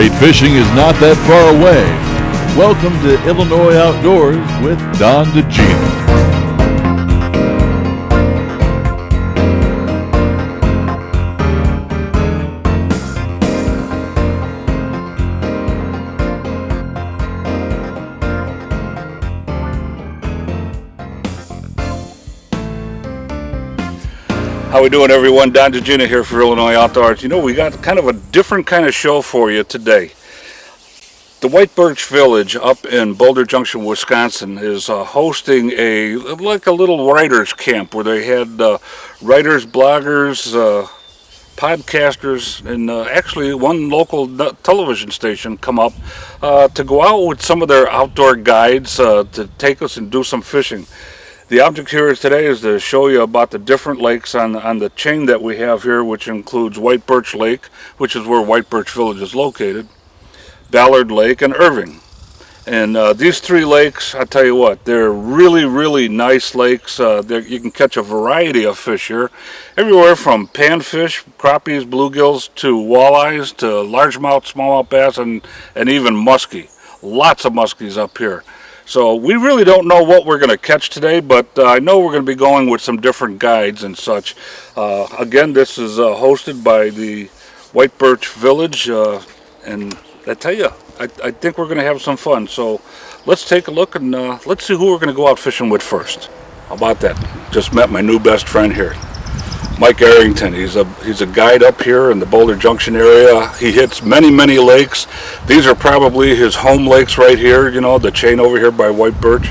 Great fishing is not that far away. Welcome to Illinois Outdoors with Don Dziedzina. How we doing, everyone? Don Dziedzina here for Illinois Outdoors. You know, we got kind of a different kind of show for you today. The White Birch Village up in Boulder Junction, Wisconsin is hosting a little writers camp where they had writers, bloggers, podcasters, and actually one local television station come up to go out with some of their outdoor guides to take us and do some fishing. The object here today is to show you about the different lakes on the chain that we have here, which includes White Birch Lake, which is where White Birch Village is located, Ballard Lake, and Irving. And these three lakes, I tell you what, they're really, really nice lakes. You can catch a variety of fish here, everywhere from panfish, crappies, bluegills, to walleyes, to largemouth, smallmouth bass, and even muskie. Lots of muskies up here. So we really don't know what we're going to catch today, but I know we're going to be going with some different guides and such. Again, this is hosted by the White Birch Village, and I tell you, I think we're going to have some fun. So let's take a look and let's see who we're going to go out fishing with first. How about that? Just met my new best friend here, Mike Arrington. He's a guide up here in the Boulder Junction area. He hits many lakes. These are probably his home lakes right here, you know, the chain over here by White Birch.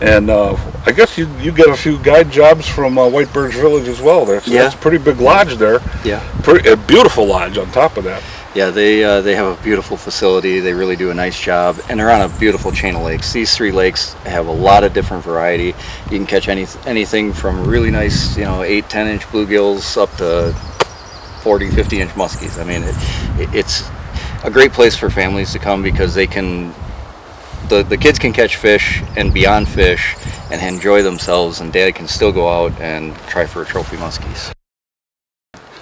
And I guess you get a few guide jobs from White Birch Village as well there. So that's a pretty big lodge there. Yeah. A beautiful lodge on top of that. Yeah, they have a beautiful facility. They really do a nice job, and they're on a beautiful chain of lakes. These three lakes have a lot of different variety. You can catch anything from really nice, 8-10 inch bluegills up to 40-50 inch muskies. I mean, it's a great place for families to come because they can, the kids can catch fish and beyond fish and enjoy themselves, and dad can still go out and try for trophy muskies.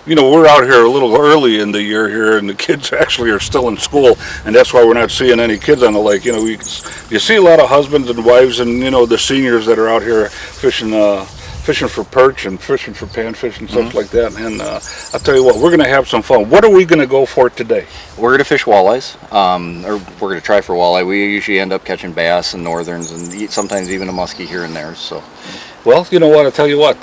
You know, we're out here a little early in the year here, and the kids actually are still in school, and that's why we're not seeing any kids on the lake. You know, you see a lot of husbands and wives and, the seniors that are out here fishing for perch and fishing for panfish and stuff like that. And I'll tell you what, we're going to have some fun. What are we going to go for today? We're going to fish walleyes, or we're going to try for walleye. We usually end up catching bass and northerns and sometimes even a muskie here and there. So, well, you know what, I'll tell you what,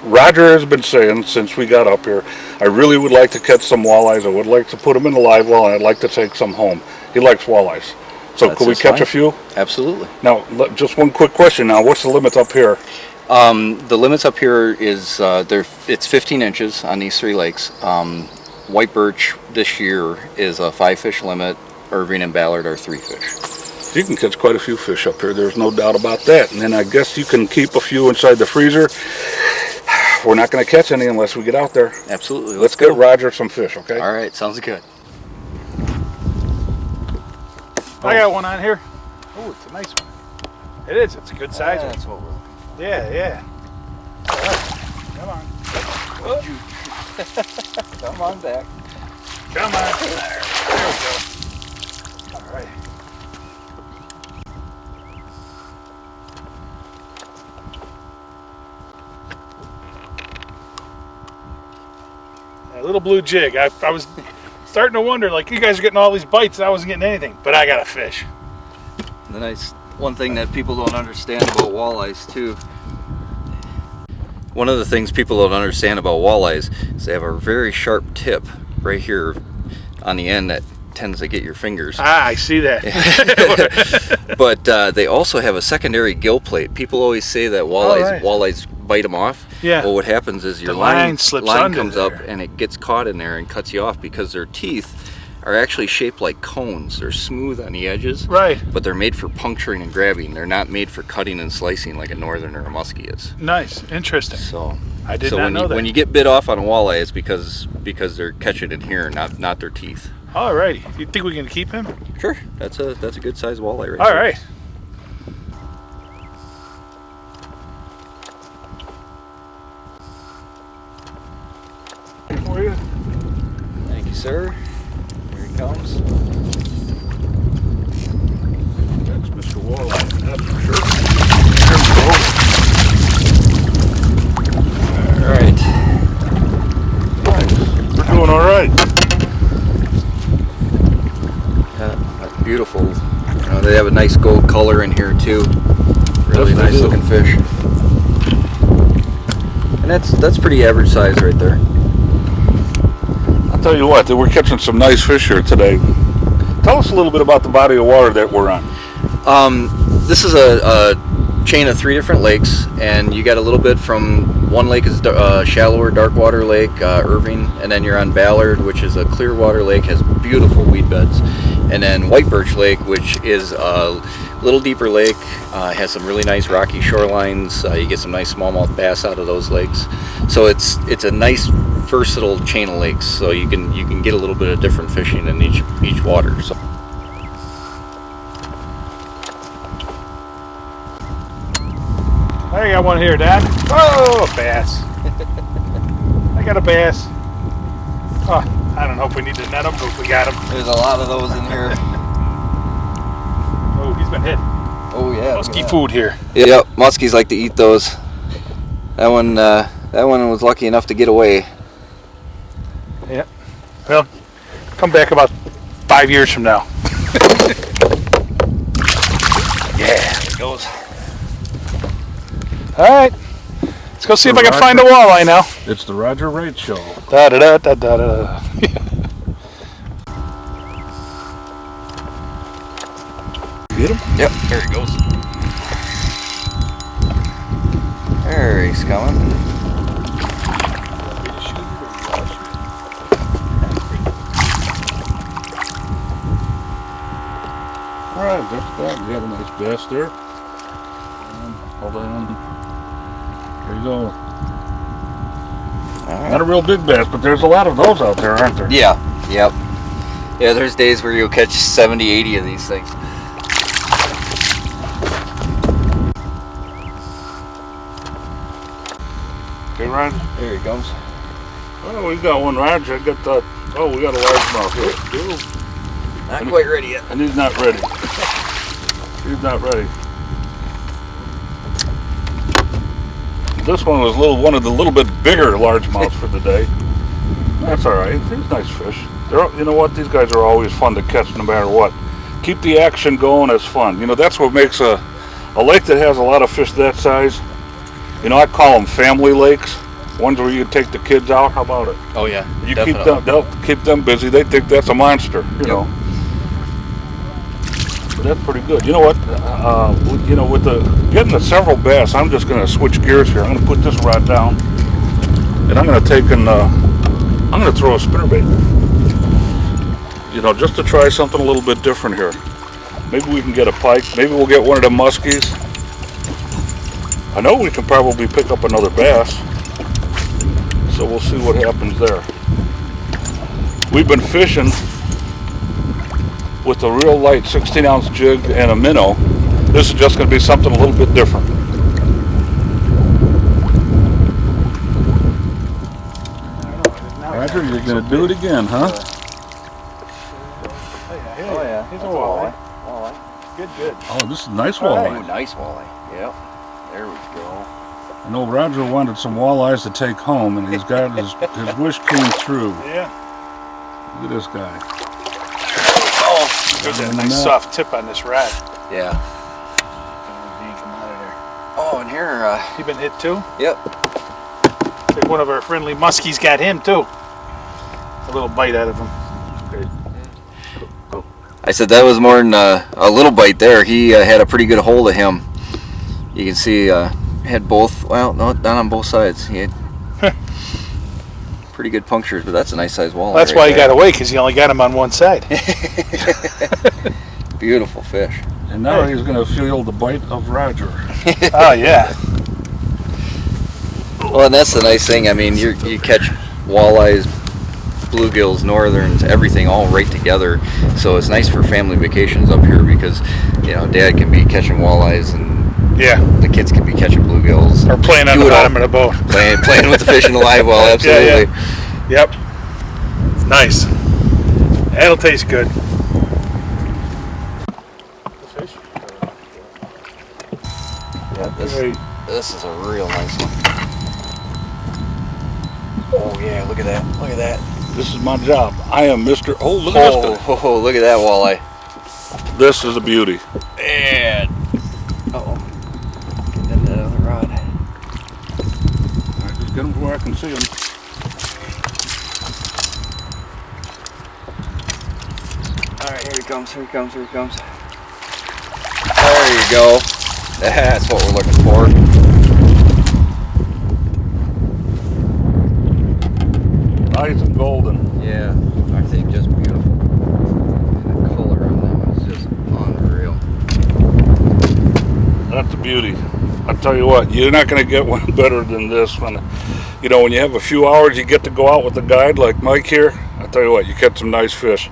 Roger has been saying since we got up here, I really would like to catch some walleyes. I would like to put them in the live well, and I'd like to take some home. He likes walleyes. So could we catch a few? Absolutely. Now, just one quick question now. What's the limit up here? The limits up here is, it's 15 inches on these three lakes. White Birch this year is a 5-fish limit. Irving and Ballard are 3 fish. You can catch quite a few fish up here. There's no doubt about that. And then I guess you can keep a few inside the freezer. We're not going to catch any unless we get out there. Absolutely. Let's get Roger some fish, okay? All right, sounds good. I got one on here. Oh, it's a nice one. It is. It's a good size one. That's what we're looking for. Yeah. All right. Come on. Oh. Come on back. Come on. There we go. All right. A little blue jig. I was starting to wonder, like, you guys are getting all these bites and I wasn't getting anything, but I got a fish. The nice one thing that people don't understand about walleyes too. One of the things people don't understand about walleyes is they have a very sharp tip right here on the end that tends to get your fingers. I see that. But they also have a secondary gill plate. People always say that walleyes bite them off. Yeah. Well, what happens is your line comes up and it gets caught in there and cuts you off because their teeth are actually shaped like cones. They're smooth on the edges. Right. But they're made for puncturing and grabbing. They're not made for cutting and slicing like a northern or a muskie is. Nice. Interesting. So I did not know that. When you get bit off on a walleye, it's because they're catching it here, not their teeth. Alrighty. You think we can keep him? Sure. That's a good sized walleye right All there. right. For you. Thank you, sir. Very comes. That's Mr. Walleye, that's for sure. All right. Nice. We're doing all right. Yeah, that's beautiful. They have a nice gold color in here too. Really Yes, they nice do. looking fish. And that's pretty average size right there. I'll tell you what, we're catching some nice fish here today. Tell us a little bit about the body of water that we're on. This is a chain of 3 different lakes, and you got a little bit from one lake is shallower, dark water lake, Irving, and then you're on Ballard, which is a clear water lake, has beautiful weed beds, and then White Birch Lake, which is a little deeper lake, has some really nice rocky shorelines. You get some nice smallmouth bass out of those lakes, so it's a nice versatile chain of lakes. So you can get a little bit of different fishing in each water. So. I got one here, Dad. Oh, a bass. I got a bass. Oh, I don't know if we need to net them, but we got them. There's a lot of those in here. Oh, he's been hit. Oh yeah. Musky food here. Yep, muskies like to eat those. That one was lucky enough to get away. Yeah. Well, come back about 5 years from now. Yeah, there it goes. All right. Let's go see if I can find a walleye now. It's the Roger Wright Show. Da da da da da da. Get him? Yep, there he goes. There he's coming. All right, that's that. We have a nice bass there. Hold on. There you go. All right. Not a real big bass, but there's a lot of those out there, aren't there? Yeah, yep. Yeah, there's days where you'll catch 70, 80 of these things. Okay, Roger. There he comes. Oh, we got one, Roger. I got that. Oh, we got a largemouth here. Not quite ready yet. And he's not ready. He's not ready. This one was one of the little bit bigger largemouths for the day. That's all right. These nice fish. You know what? These guys are always fun to catch, no matter what. Keep the action going. It's fun. You know, that's what makes a lake that has a lot of fish that size. You know, I call them family lakes. Ones where you can take the kids out. How about it? Oh yeah, You definitely. they'll keep them busy. They think that's a monster. You know. But that's pretty good. You know what? You know, with getting the several bass, I'm just going to switch gears here. I'm going to put this rod down, and I'm going to take and I'm going to throw a spinnerbait. You know, just to try something a little bit different here. Maybe we can get a pike. Maybe we'll get one of them muskies. I know we can probably pick up another bass. So we'll see what happens there. We've been fishing with a real light 16-ounce jig and a minnow. This is just going to be something a little bit different. Roger, you're going to do it again, huh? Oh yeah, He's a walleye. Walleye. Good. Oh, this is a nice Oh, walleye. nice walleye. Yep. There we go. I know Roger wanted some walleyes to take home, and he's got his wish came through. Yeah. Look at this guy. Oh, there's a nice soft tip on this rod. Yeah. Come out of there. Oh, and here, He been hit too? yep. Looks like one of our friendly muskies got him too. A little bite out of him. Okay. I said that was more than a little bite there. He had a pretty good hold of him. You can see had both, well, no, not on both sides. He had pretty good punctures, but that's a nice sized walleye. That's why he got away, because he only got him on one side. Beautiful fish. And now he's going to feel the bite of Roger. Oh, yeah. Well, and that's the nice thing. I mean, you catch walleyes, bluegills, northerns, everything all right together. So it's nice for family vacations up here because, you know, Dad can be catching walleyes and Yeah. the kids can be catching bluegills. Or playing on Do the it all. bottom of the boat. Playing with the fish in the live well, absolutely. Yep. Nice. That'll taste good. Yeah, this is a real nice one. Oh yeah, look at that. Look at that. This is my job. I am Mr. Oh, look at this guy. Oh, look at that walleye. This is a beauty. And get that other rod. All right, just get them where I can see them. All right, here he comes. Here he comes. Here he comes. There you go. That's what we're looking for. Nice and golden. Yeah, I think just beautiful. And the color on them is just unreal. That's a beauty. I tell you what, you're not going to get one better than this one. You know, when you have a few hours, you get to go out with a guide like Mike here. I tell you what, you catch some nice fish.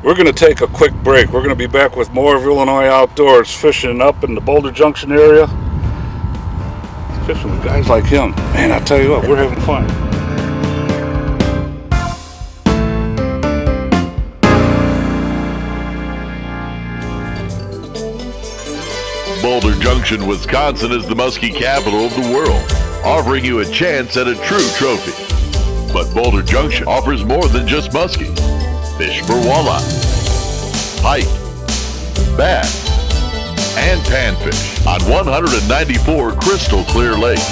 We're going to take a quick break. We're going to be back with more of Illinois Outdoors, fishing up in the Boulder Junction area. Fishing with guys like him. Man, I tell you what, we're having fun. Boulder Junction, Wisconsin is the muskie capital of the world, offering you a chance at a true trophy. But Boulder Junction offers more than just muskie. Fish for walleye, pike, bass, and panfish on 194 crystal clear lakes.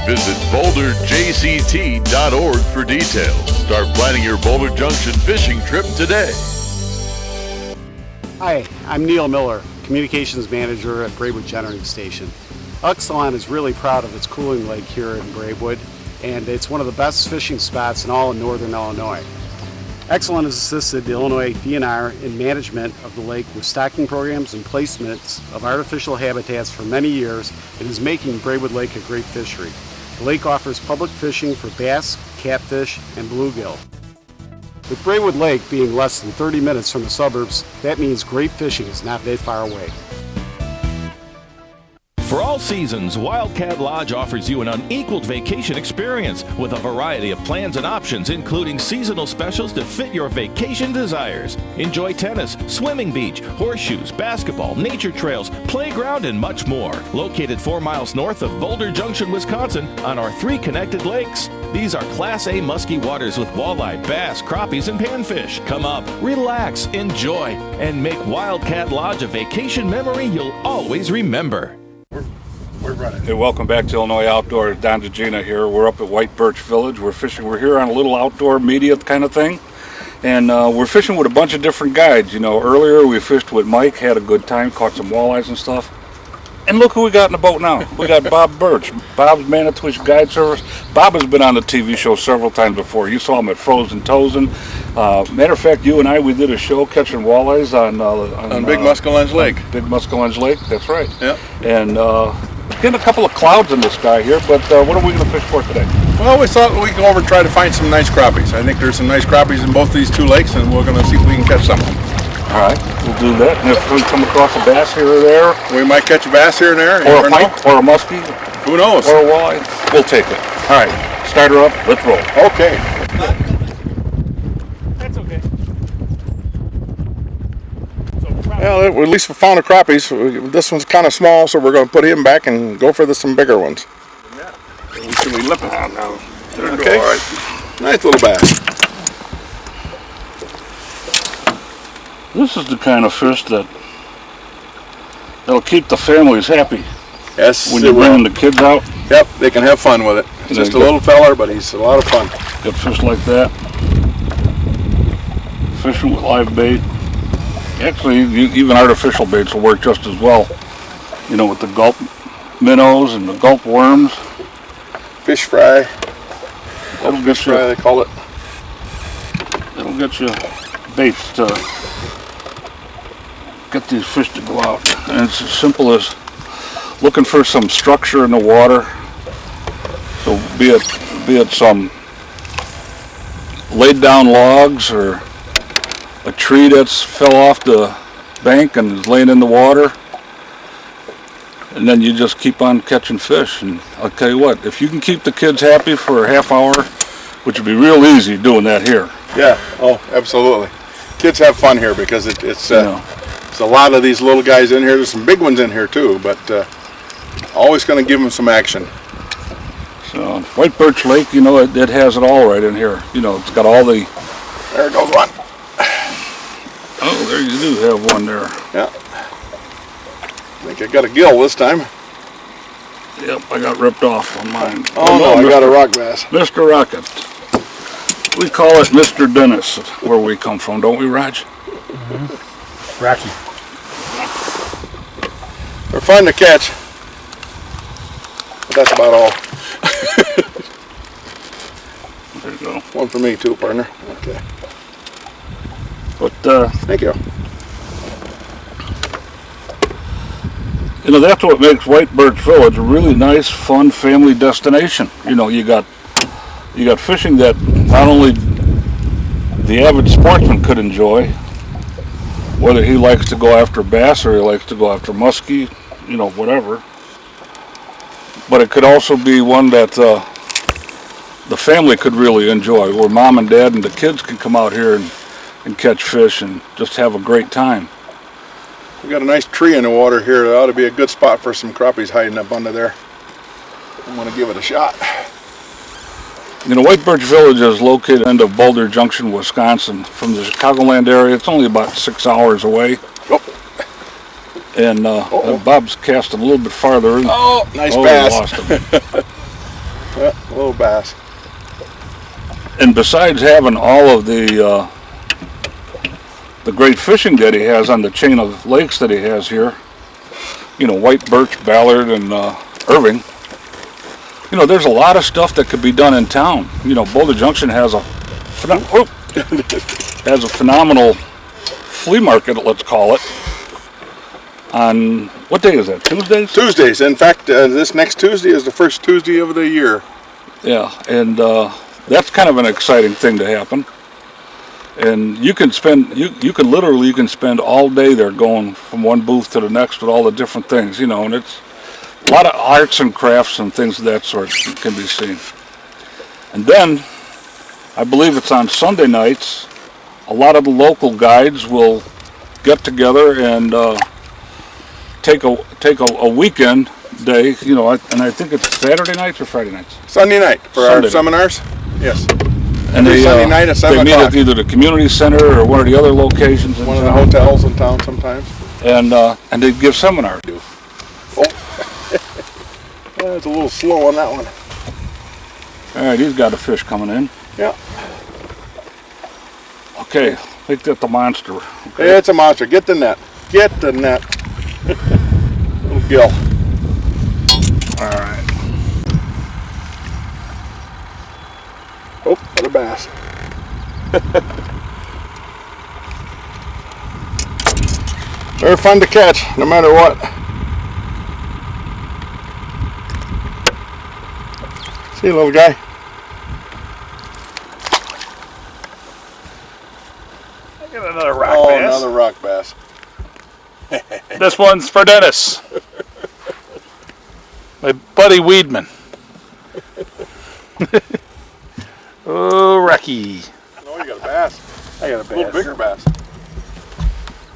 Visit boulderjct.org for details. Start planning your Boulder Junction fishing trip today. Hi, I'm Neil Miller, Communications Manager at Braidwood Generating Station. Exelon is really proud of its cooling lake here in Braidwood, and it's one of the best fishing spots in all of northern Illinois. Exelon has assisted the Illinois DNR in management of the lake with stocking programs and placements of artificial habitats for many years and is making Braidwood Lake a great fishery. The lake offers public fishing for bass, catfish, and bluegill. With Braidwood Lake being less than 30 minutes from the suburbs, that means great fishing is not that far away. For all seasons, Wildcat Lodge offers you an unequaled vacation experience with a variety of plans and options, including seasonal specials to fit your vacation desires. Enjoy tennis, swimming beach, horseshoes, basketball, nature trails, playground, and much more. Located 4 miles north of Boulder Junction, Wisconsin, on our 3 connected lakes. These are Class A musky waters with walleye, bass, crappies, and panfish. Come up, relax, enjoy, and make Wildcat Lodge a vacation memory you'll always remember. We're running. Hey, welcome back to Illinois Outdoors. Don Dziedzina here. We're up at White Birch Village. We're fishing. We're here on a little outdoor media kind of thing. And we're fishing with a bunch of different guides. You know, earlier we fished with Mike, had a good time, caught some walleyes and stuff. And look who we got in the boat now. We got Bob Birch. Bob's Manitowish Guide Service. Bob has been on the TV show several times before. You saw him at Frozen Tozen. Matter of fact, you and I, we did a show catching walleyes on Big Muskellunge Lake. Big Muskellunge Lake, that's right. Yeah. And getting a couple of clouds in the sky here, but what are we going to fish for today? Well, we thought we'd go over and try to find some nice crappies. I think there's some nice crappies in both these 2 lakes, and we're going to see if we can catch some. All right, we'll do that. And if we come across a bass here or there, We might catch a bass here and there. You or never a pike, know. or a muskie, Who knows? or a walleye, we'll take it. All right, start her up. Let's roll. Okay. That's okay. Well, at least we found a crappies. This one's kind of small, so we're going to put him back and go for some bigger ones. Can we lip it out now? Okay. All right. Nice little bass. This is the kind of fish that'll keep the families happy Yes. when you're bringing the kids out. Yep, they can have fun with it. It's just a little feller, but he's a lot of fun. Get fish like that. Fishing with live bait. Actually, even artificial baits will work just as well. You know, with the gulp minnows and the gulp worms. Fish fry. That'll get Fish fry, you. they call it. That'll get you baits to get these fish to go out. And it's as simple as looking for some structure in the water. So be it some laid down logs or a tree that's fell off the bank and is laying in the water. And then you just keep on catching fish. And I'll tell you what, if you can keep the kids happy for a half hour, which would be real easy doing that here. Yeah. Oh, absolutely. kids have fun here because it's a lot of these little guys in here. There's some big ones in here too, but always going to give them some action. So White Birch Lake, it has it all right in here. It's got all the. There goes one. Oh, there you do have one there. Yeah. I think I got a gill this time. Yep, I got ripped off on mine. Oh no, I got a rock bass. Mr. Rocket. We call it Mr. Dennis where we come from, don't we, Raj? Mm-hmm. Rocky. They're fun to catch. But that's about all. There you go. One for me too, partner. Okay. But thank you. That's what makes White Birch Village a really nice, fun family destination. You got fishing that not only the avid sportsman could enjoy, whether he likes to go after bass or he likes to go after muskie, whatever. But it could also be one that the family could really enjoy, where mom and dad and the kids can come out here and catch fish and just have a great time. We got a nice tree in the water here. That ought to be a good spot for some crappies hiding up under there. I'm going to give it a shot. White Birch Village is located into Boulder Junction, Wisconsin. From the Chicagoland area, it's only about 6 hours away. Oh. And Bob's casting a little bit farther in. Oh, nice bass. Lost him. Yeah, a little bass. And besides having all of the great fishing that he has on the chain of lakes that he has here, White Birch, Ballard, and Irving, there's a lot of stuff that could be done in town. Boulder Junction has a phenomenal flea market, let's call it. On, what day is that, Tuesdays? Tuesdays. In fact, this next Tuesday is the first Tuesday of the year. Yeah, and that's kind of an exciting thing to happen. And you can spend, you can literally spend all day there going from one booth to the next with all the different things, and it's a lot of arts and crafts and things of that sort can be seen. And then, I believe it's on Sunday nights, a lot of the local guides will get together and take a weekend day, and I think it's Saturday nights or Friday nights? Sunday night for Sunday our night. Seminars. Yes. And Sunday night at 7 they meet o'clock. at either the community center or one of the other locations in One of town. the hotels in town sometimes. And they give seminars. Oh. It's a little slow on that one. All right, he's got a fish coming in. Yeah. Okay, make that the monster. Okay. It's a monster. Get the net. Get the net. Little gill. All right. Oh, another bass. They're fun to catch, no matter what. See you, little guy. I got another rock Oh, bass. another rock bass. This one's for Dennis. My buddy Weedman. Oh, Rocky. No, you got a bass. I got a bass. A little bigger bass.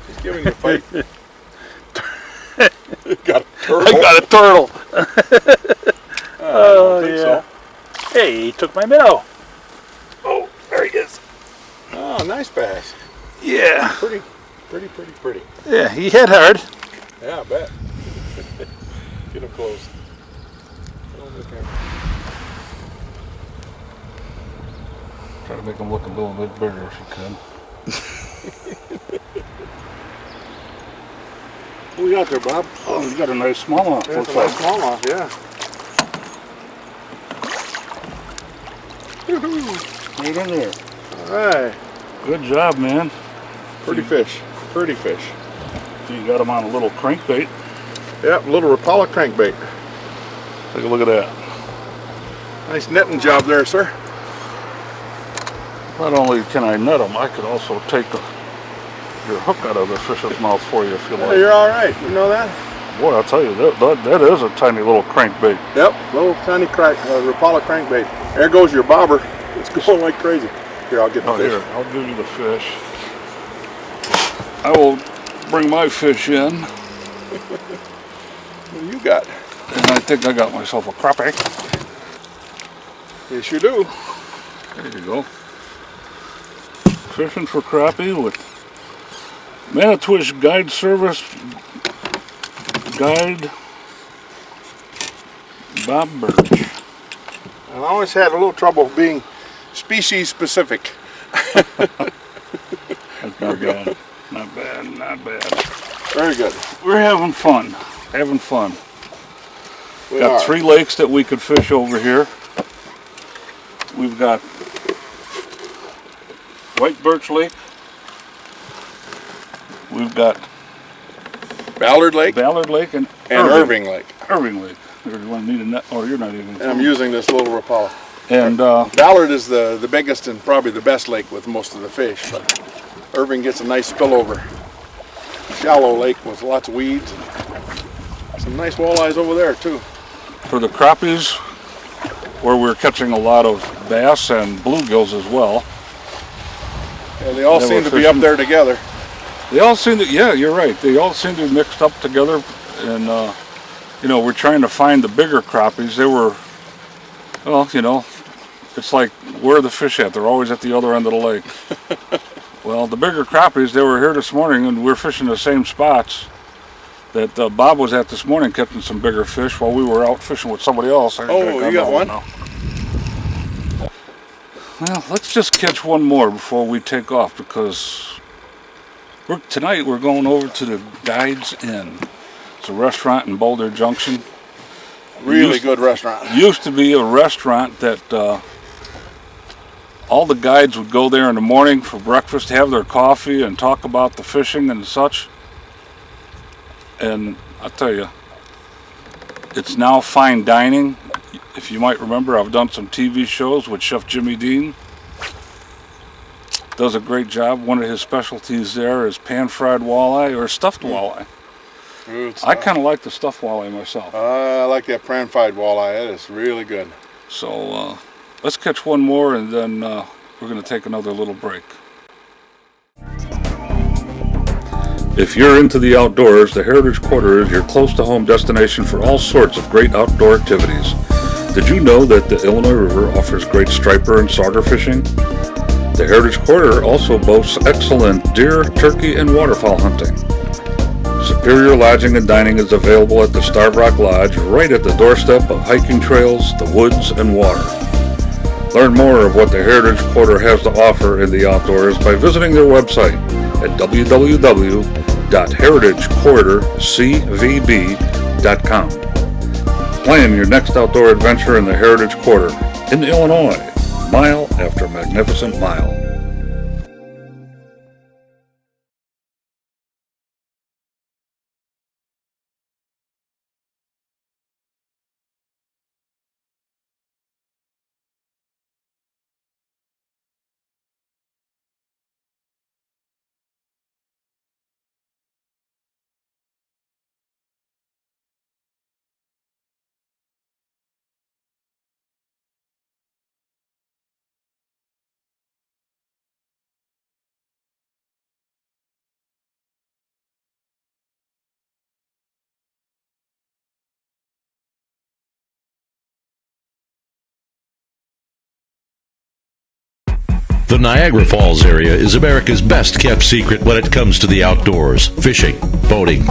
He's giving you a fight. Got a turtle. I got a turtle. Oh, yeah. So. Hey, he took my minnow. Oh, there he is. Oh, nice bass. Yeah. Pretty. Yeah, he hit hard. Yeah, I bet. Get him close. Try to make him look a little bit bigger if you can. What we got there, Bob? Oh, you got a nice smallmouth. That's a nice smallmouth, yeah. Right in there. All right. Good job, man. Pretty fish. Pretty fish. You got him on a little crankbait. Yep, a little Rapala crankbait. Take a look at that. Nice netting job there, sir. Not only can I net them, I could also take your hook out of the fish's mouth for you if you Yeah, like. you're all right. You know that? Boy, I'll tell you, that is a tiny little crankbait. Yep, little tiny Rapala crankbait. There goes your bobber. It's going like crazy. Here, I'll get the Oh, fish. here, I'll give you the fish. I will bring my fish in. What do you got? And I think I got myself a crappie. Yes, you do. There you go. Fishing for crappie with Manitowish Guide Service Guide Bob Birch. I always had a little trouble being species specific. That's not bad. Not bad, not bad. Very good. We're having fun. Having fun. We Got are. 3 lakes that we could fish over here. We've got White Birch Lake. We've got Ballard Lake Ballard Lake and Irving Lake. Irving Lake. You want to need a net? Oh, you're not even. And I'm using this little Rapala. And Ballard is the biggest and probably the best lake with most of the fish, but Irving gets a nice spillover. Shallow lake with lots of weeds. And some nice walleyes over there too. for the crappies, where we're catching a lot of bass and bluegills as well. Yeah, they all They seem were to be up fishing. there together. They all seem to, yeah, you're right. They all seem to be mixed up together, and you know, we're trying to find the bigger crappies. They were, well, you know, it's like, where are the fish at? They're always at the other end of the lake. Well, the bigger crappies, they were here this morning, and we're fishing the same spots that Bob was at this morning, catching some bigger fish while we were out fishing with somebody else. Oh, you got one? Now. Well, let's just catch one more before we take off, because tonight we're going over to the Guides Inn. It's a restaurant in Boulder Junction. Really good restaurant. Used to be a restaurant that all the guides would go there in the morning for breakfast, have their coffee, and talk about the fishing and such. And I'll tell you, it's now fine dining. If you might remember, I've done some TV shows with Chef Jimmy Dean. Does a great job. One of his specialties there is pan-fried walleye or stuffed walleye. Good I stuff. kind of like the stuffed walleye myself. I like that pan-fried walleye. That is really good. So let's catch one more, and then we're going to take another little break. If you're into the outdoors, the Heritage Quarter is your close-to-home destination for all sorts of great outdoor activities. Did you know that the Illinois River offers great striper and sauger fishing? The Heritage Quarter also boasts excellent deer, turkey, and waterfowl hunting. Superior lodging and dining is available at the Starved Rock Lodge, right at the doorstep of hiking trails, the woods, and water. Learn more of what the Heritage Quarter has to offer in the outdoors by visiting their website at www.heritagequartercvb.com. Plan your next outdoor adventure in the Heritage Quarter in Illinois, mile after magnificent mile. The Niagara Falls area is America's best kept secret when it comes to the outdoors. Fishing, boating,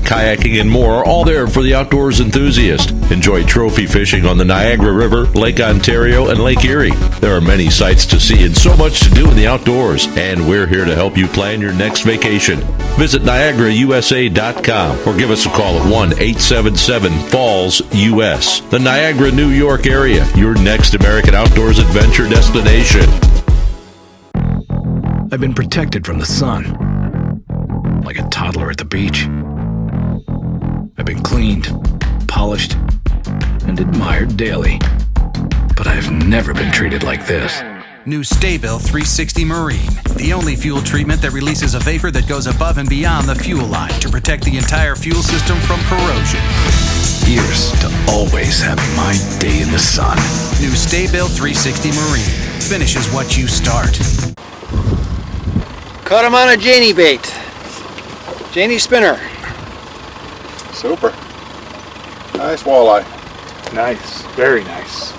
kayaking, and more are all there for the outdoors enthusiast. Enjoy trophy fishing on the Niagara River, Lake Ontario, and Lake Erie. There are many sights to see and so much to do in the outdoors, and we're here to help you plan your next vacation. Visit NiagaraUSA.com or give us a call at 1-877-FALLS-US. The Niagara, New York area, your next American outdoors adventure destination. I've been protected from the sun, like a toddler at the beach. I've been cleaned, polished, and admired daily. But I've never been treated like this. New Staybill 360 Marine, the only fuel treatment that releases a vapor that goes above and beyond the fuel line to protect the entire fuel system from corrosion. Here's to always having my day in the sun. New Staybill 360 Marine finishes what you start. Caught him on a Janie bait. Janie Spinner. Super. Nice walleye. Nice, very nice.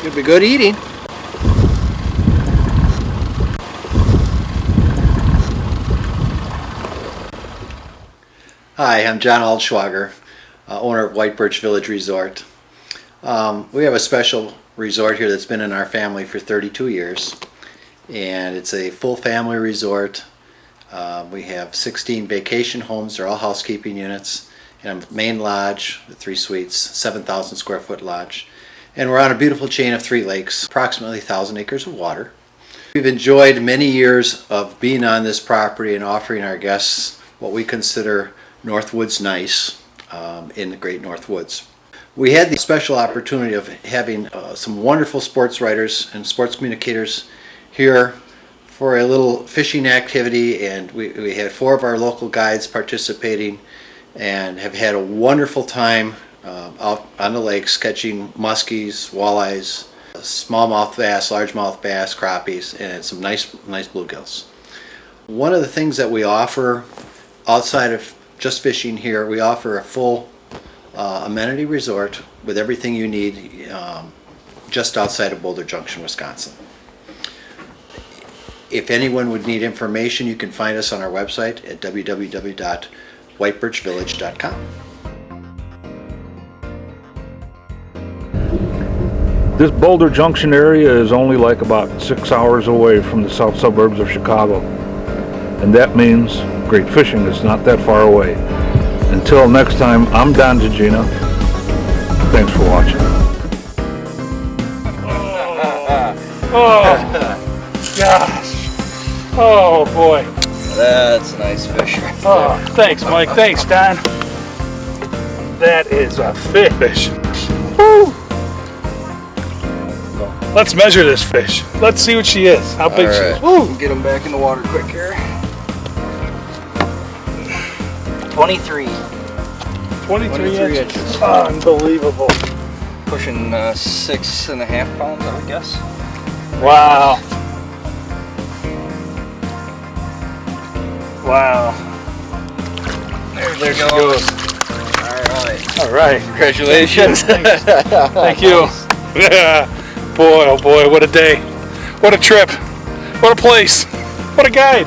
Should be good eating. Hi, I'm John Altschwager, owner of White Birch Village Resort. We have a special resort here that's been in our family for 32 years, and it's a full family resort. We have 16 vacation homes. They're all housekeeping units, and a main lodge with 3 suites, 7,000 square foot lodge. And we're on a beautiful chain of 3 lakes, approximately 1,000 acres of water. We've enjoyed many years of being on this property and offering our guests what we consider Northwoods nice in the Great North Woods. We had the special opportunity of having some wonderful sports writers and sports communicators here for a little fishing activity, and we had 4 of our local guides participating and have had a wonderful time out on the lakes catching muskies, walleyes, smallmouth bass, largemouth bass, crappies, and some nice bluegills. One of the things that we offer outside of just fishing here, we offer a full amenity resort with everything you need just outside of Boulder Junction, Wisconsin. If anyone would need information, you can find us on our website at www.whitebirchvillage.com. This Boulder Junction area is only like about 6 hours away from the south suburbs of Chicago. And that means great fishing is not that far away. Until next time, I'm Don Dziedzina. Thanks for watching. Oh, gosh. Oh, boy. That's a nice fish. Oh, thanks, Mike. Thanks, Don. That is a fish. Woo! Let's measure this fish. Let's see what she is. How big she is. Woo! Get them back in the water quick here. 23. 23 inches. Unbelievable. Pushing 6.5 pounds, I would guess. Wow. Wow. There she goes. All right. Congratulations. Thank you. Nice. Yeah. Boy, oh boy, what a day. What a trip. What a place. What a guide.